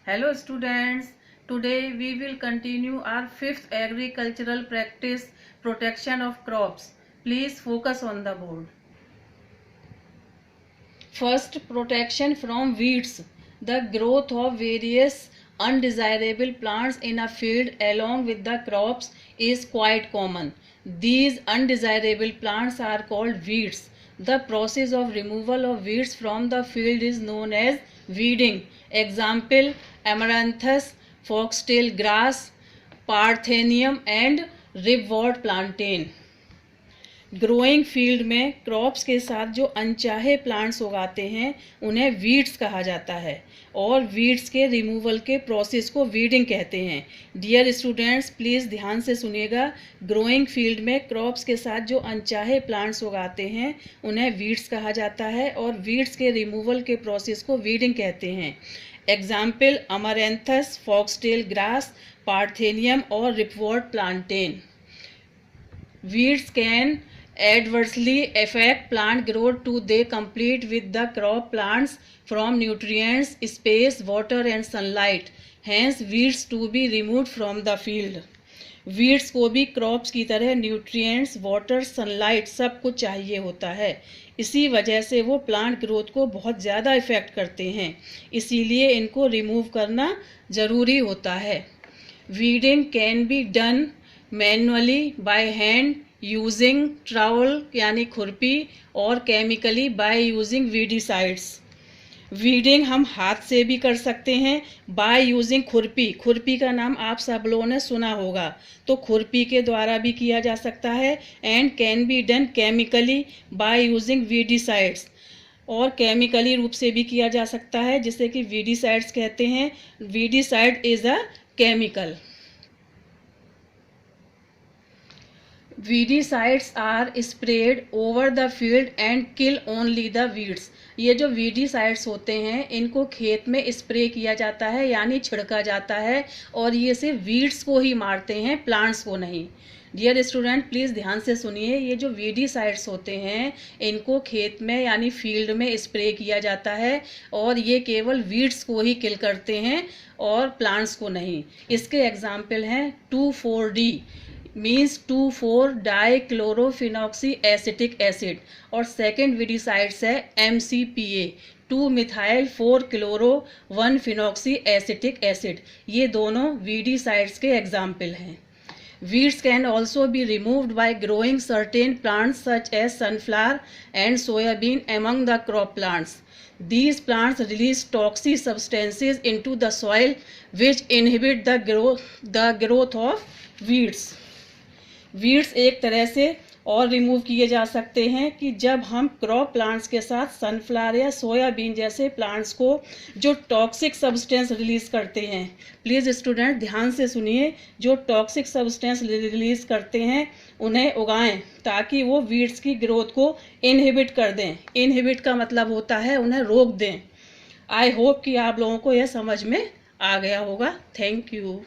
Hello students, today we will continue our fifth agricultural practice, protection of crops. Please focus on the board. First, protection from weeds. The growth of various undesirable plants in a field along with the crops is quite common. These undesirable plants are called weeds. The process of removal of weeds from the field is known as weeding. Example, amaranthus, foxtail grass, parthenium and ribwort plantain. Growing field में crops के साथ जो अनचाहे plants उगाते हैं उन्हें weeds कहा जाता है और वीड्स के रिमूवल के प्रोसेस को वीडिंग कहते हैं। डियर स्टूडेंट्स, प्लीज़ ध्यान से सुनिएगा। ग्रोइंग फील्ड में क्रॉप्स के साथ जो अनचाहे प्लांट्स उगाते हैं उन्हें वीड्स कहा जाता है और वीड्स के रिमूवल के प्रोसेस को वीडिंग कहते हैं। Example, amaranthus, foxtail grass, parthenium और ripwort plantain. Weeds can adversely affect plant growth to they compete with the crop plants from nutrients, space, water and sunlight. Hence weeds to be removed from the field. Weeds को भी crops की तरह nutrients, water, sunlight सब कुछ चाहिए होता है। इसी वजह से वो प्लांट ग्रोथ को बहुत ज़्यादा इफ़ेक्ट करते हैं, इसीलिए इनको रिमूव करना ज़रूरी होता है। Weeding can be done manually by hand using travel यानी खुरपी और chemically by using weedicides. Weeding हम हाथ से भी कर सकते हैं बाय यूजिंग खुरपी। खुरपी का नाम आप सब लोगों ने सुना होगा, तो खुरपी के द्वारा भी किया जा सकता है। And can be done chemically by using weedicides, और केमिकली रूप से भी किया जा सकता है जिसे कि वीडीसाइड्स कहते हैं। Weedicide is a chemical. Weedicides are spread over the field and kill only the weeds. ये जो वीडीसाइड्स होते हैं इनको खेत में स्प्रे किया जाता है यानी छिड़का जाता है, और ये सिर्फ वीड्स को ही मारते हैं, प्लांट्स को नहीं। डियर स्टूडेंट, प्लीज़ ध्यान से सुनिए। ये जो वीडीसाइड्स होते हैं इनको खेत में यानी फील्ड में स्प्रे किया जाता है और ये केवल वीड्स को ही किल करते हैं और प्लांट्स को नहीं। इसके एग्जाम्पल हैं 2,4-D मीन्स 2,4-डाइक्लोरोफिनॉक्सी एसिटिक एसिड, और सेकेंड वीडीसाइड्स है MCPA 2-मिथाइल-4-क्लोरो-1-फिनॉक्सी एसिटिक एसिड। ये दोनों वीडीसाइड्स के एग्जाम्पल हैं। Weeds can also be removed by growing certain plants such as sunflower and soybean among the crop plants. These plants release toxic substances into the soil which inhibit the growth of weeds. Weeds एक तरह से और remove किए जा सकते हैं कि जब हम क्रॉप प्लांट्स के साथ सनफ्लावर या सोयाबीन जैसे प्लांट्स को जो टॉक्सिक सब्सटेंस रिलीज़ करते हैं। प्लीज़ स्टूडेंट ध्यान से सुनिए, जो टॉक्सिक सब्सटेंस रिलीज़ करते हैं उन्हें उगाएं ताकि वो वीड्स की ग्रोथ को इनहिबिट कर दें। इनहिबिट का मतलब होता है उन्हें रोक दें। आई होप कि आप लोगों को यह समझ में आ गया होगा। Thank you.